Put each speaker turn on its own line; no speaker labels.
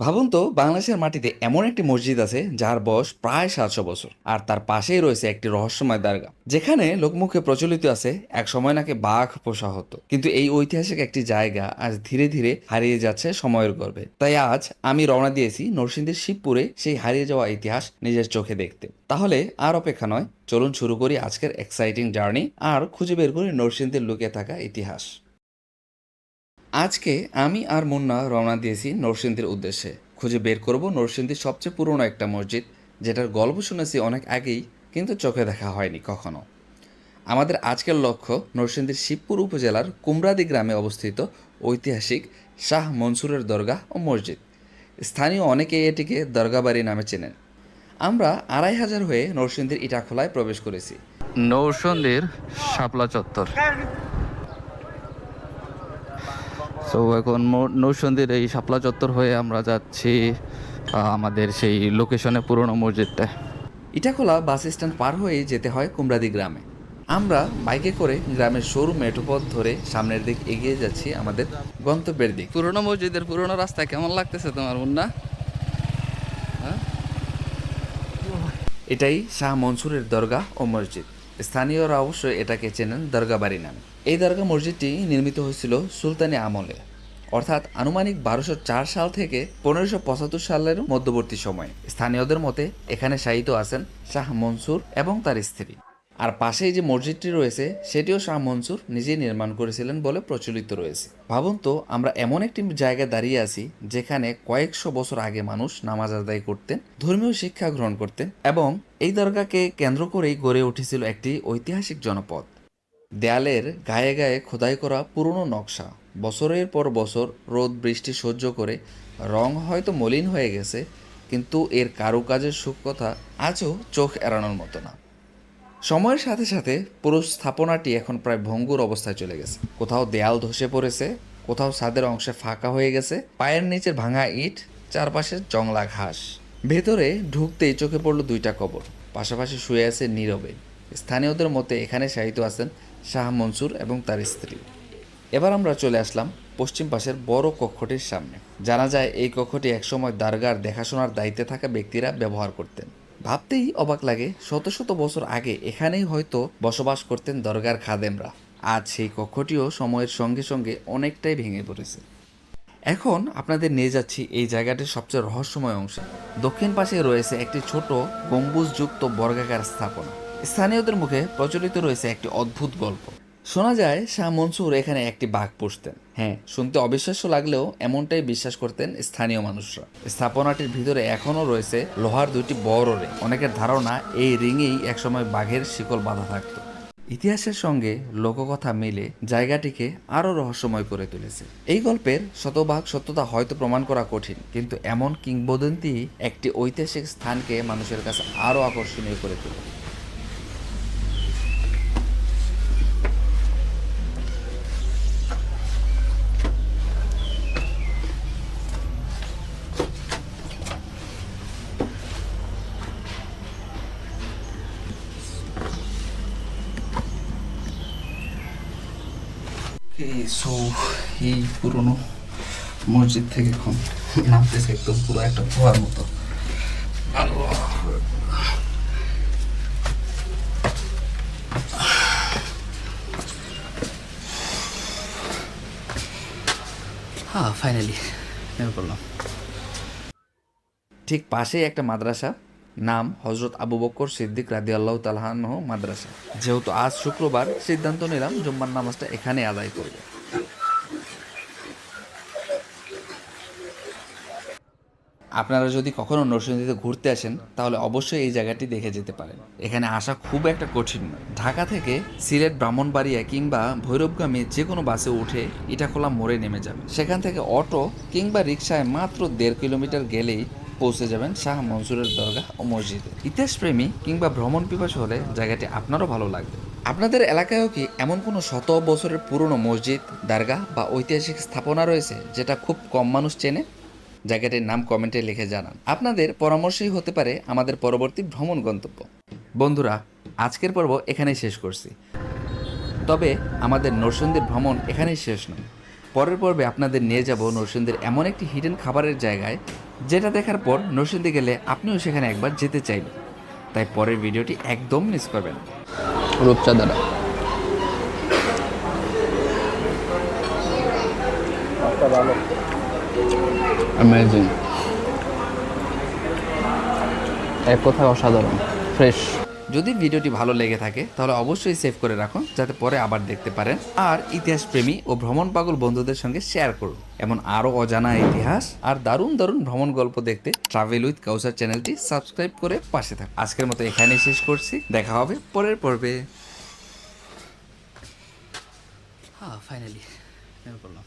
ভাবুন তো বাংলাদেশের মাটিতে এমন একটি মসজিদ আছে যার বয়স প্রায় 700 বছর, আর তার পাশেই রয়েছে একটি রহস্যময় দরগা যেখানে লোকমুখে প্রচলিত আছে এক সময় নাকি বাঘ পোষা হতো। কিন্তু এই ঐতিহাসিক একটি জায়গা আজ ধীরে ধীরে হারিয়ে যাচ্ছে সময়ের গর্ভে। তাই আজ আমি রওনা দিয়েছি নরসিংদীর শিবপুরে সেই হারিয়ে যাওয়া ইতিহাস নিজের চোখে দেখতে। তাহলে আর অপেক্ষা নয়, চলুন শুরু করি আজকের এক্সাইটিং জার্নি আর খুঁজে বের করি নরসিংদীর লুকিয়ে থাকা ইতিহাস। আজকে আমি আর মুন্না রওনা দিয়েছি নরসিংদীর উদ্দেশ্যে। খুঁজে বের করব নরসিংদীর সবচেয়ে পুরনো একটা মসজিদ, যেটার গল্প শুনেছি অনেক আগেই, কিন্তু চোখে দেখা হয়নি কখনো। আমাদের আজকের লক্ষ্য নরসিংদীর শিবপুর উপজেলার কুমরাদি গ্রামে অবস্থিত ঐতিহাসিক শাহ মনসুরের দরগাহ ও মসজিদ। স্থানীয় অনেকেই এটিকে দরগাবাড়ি নামে চেনেন। আমরা 2500 হয়ে নরসিংদীর ইটাখোলায় প্রবেশ করেছি। নরসিংদীর শাপলা চত্বর। সো এখন নৌসন্দির এই শাপলা চত্বর হয়ে আমরা যাচ্ছি আমাদের সেই লোকেশনে পুরনো মসজিদটা। ইটাখোলা বাস স্ট্যান্ড পার হয়েই যেতে হয় কুমরাদি গ্রামে। আমরা বাইকে করে গ্রামের সরু মেঠোপথ ধরে সামনের দিক এগিয়ে যাচ্ছি আমাদের গন্তব্যের দিক। পুরনো মসজিদের পুরনো রাস্তা কেমন লাগতেছে তোমার মুন্না? হ্যাঁ, এটাই শাহ মনসুরের দরগা ও মসজিদ। স্থানীয়রা অবশ্যই এটাকে চেনেন দরগাবাড়ি নামে। এই দরগা মসজিদটি নির্মিত হয়েছিল সুলতানি আমলে, অর্থাৎ আনুমানিক 1204 সাল থেকে 1575 সালের মধ্যবর্তী সময়ে। স্থানীয়দের মতে এখানে শায়িত আছেন শাহ মনসুর এবং তার স্ত্রী। আর পাশেই যে মসজিদটি রয়েছে সেটিও শাহ মনসুর নিজেই নির্মাণ করেছিলেন বলে প্রচলিত রয়েছে। ভাবুন তো, আমরা এমন একটি জায়গায় দাঁড়িয়ে আছি যেখানে কয়েকশো বছর আগে মানুষ নামাজ আদায় করতেন, ধর্মীয় শিক্ষা গ্রহণ করতেন, এবং এই দরগাকে কেন্দ্র করেই গড়ে উঠেছিল একটি ঐতিহাসিক জনপদ। দেয়ালের গায়ে গায়ে খোদাই করা পুরনো নকশা বছরের পর বছর রোদ বৃষ্টি সহ্য করে রং হয়তো মলিন হয়ে গেছে, কিন্তু এর কারুকাজের সূক্ষ্মতা আজও চোখ এড়ানোর মতো না। সময়ের সাথে সাথে পুরো স্থাপনাটি এখন প্রায় ভঙ্গুর অবস্থায় চলে গেছে। কোথাও দেয়াল ধসে পড়েছে, কোথাও ছাদের অংশে ফাঁকা হয়ে গেছে, পায়ের নিচের ভাঙা ইট, চারপাশে জংলা ঘাস। ভেতরে ঢুকতেই চোখে পড়ল দুইটা কবর, পাশাপাশি শুয়ে আছে নীরবে। স্থানীয়দের মতে এখানে শায়িত আছেন শাহ মনসুর এবং তার স্ত্রী। এবার আমরা চলে আসলাম পশ্চিম পাশের বড় কক্ষটির সামনে। জানা যায় এই কক্ষটি একসময় দরগার দেখাশোনার দায়িত্বে থাকা ব্যক্তিরা ব্যবহার করতেন। ভাবতেই অবাক লাগে, শত শত বছর আগে এখানেই হয়তো বসবাস করতেন দরগার খাদেমরা। আজ সেই কক্ষটিও সময়ের সঙ্গে সঙ্গে অনেকটাই ভেঙে পড়েছে। এখন আপনাদের নিয়ে যাচ্ছি এই জায়গাটির সবচেয়ে রহস্যময় অংশে। দক্ষিণ পাশে রয়েছে একটি ছোট গম্বুজযুক্ত বর্গাকার স্থাপনা। স্থানীয়দের মুখে প্রচলিত রয়েছে একটি অদ্ভুত গল্প। শোনা যায় শাহ মনসুর এখানে একটি বাঘ পুষতেন। হ্যাঁ, শুনতে অবিশ্বাস্য লাগলেও এমনটাই বিশ্বাস করতেন স্থানীয় মানুষরা। স্থাপনাটির ভিতরে এখনও রয়েছে লোহার দুইটি বড় রিং। অনেকের ধারণা এই রিংয়েই একসময় বাঘের শিকল বাঁধা থাকত। ইতিহাসের সঙ্গে লোককথা মিলে জায়গাটিকে আরও রহস্যময় করে তুলেছে। এই গল্পের শতভাগ সত্যতা হয়তো প্রমাণ করা কঠিন, কিন্তু এমন কিংবদন্তি একটি ঐতিহাসিক স্থানকে মানুষের কাছে আরও আকর্ষণীয় করে তোলে। সো এই পুরনো মসজিদ থেকে এখন নামতেছে একদম পুরো একটা কুয়ার মতো। হ্যাঁ, ফাইনালি নেমে পড়লাম। ঠিক পাশেই একটা মাদ্রাসা, নাম হজরত আবু বকর সিদ্দিক রাদিয়াল্লাহু তাআলা আনহু মাদ্রাসা। যেহেতু আজ শুক্রবার, সিদ্ধান্ত নিলাম জুম্মার নামাজটা এখানে আদায় করব। আপনারা যদি কখনো নরসিংদীতে ঘুরতে আসেন তাহলে অবশ্যই এই জায়গাটি দেখে যেতে পারেন। এখানে আসা খুব একটা কঠিন নয়। ঢাকা থেকে সিলেট, ব্রাহ্মণবাড়িয়া কিংবা ভৈরবগামী যে কোনো বাসে উঠে ইটাখোলা মোড়ে নেমে যাবেন। সেখান থেকে অটো কিংবা রিকশায় মাত্র 1.5 কিলোমিটার গেলেই পৌঁছে যাবেন শাহ মনসুরের দরগা ও মসজিদে। ইতিহাসপ্রেমী কিংবা ভ্রমণ পিপাসু হলে জায়গাটি আপনারও ভালো লাগবে। আপনাদের এলাকায়ও কি এমন কোনো শত বছরের পুরনো মসজিদ, দরগা বা ঐতিহাসিক স্থাপনা রয়েছে যেটা খুব কম মানুষ চেনে? জায়গাটির নাম কমেন্টে লিখে জানান। আপনাদের পরামর্শই হতে পারে আমাদের পরবর্তী ভ্রমণ গন্তব্য। বন্ধুরা, আজকের পর্ব এখানেই শেষ করছি। তবে আমাদের নরসিংদীর ভ্রমণ এখানেই শেষ নয়। পরের পর্বে আপনাদের নিয়ে যাব নরসিংদীর এমন একটি হিডেন খাবারের জায়গায় যেটা দেখার পর নরসিংদী গেলে আপনিও সেখানে একবার যেতে চাইবেন। তাই পরের ভিডিওটি একদম মিস করবেন না।
রূপচাঁদাটা অ্যামেজিং, এক কথায় অসাধারণ, ফ্রেশ।
যদি ভিডিওটি ভালো লেগে থাকে তাহলে অবশ্যই সেভ করে রাখুন, যাতে পরে আবার দেখতে পারেন। আর ইতিহাস প্রেমী ও ভ্রমণ পাগল বন্ধুদের সঙ্গে শেয়ার করুন। এমন আরও অজানা ইতিহাস আর দারুণ দারুণ ভ্রমণ গল্প দেখতে ট্রাভেল উইথ কাউসার চ্যানেলটি সাবস্ক্রাইব করে পাশে থাকুন। আজকের মতো এখানেই শেষ করছি, দেখা হবে পরের পর্বে। ফাইনালি করলাম।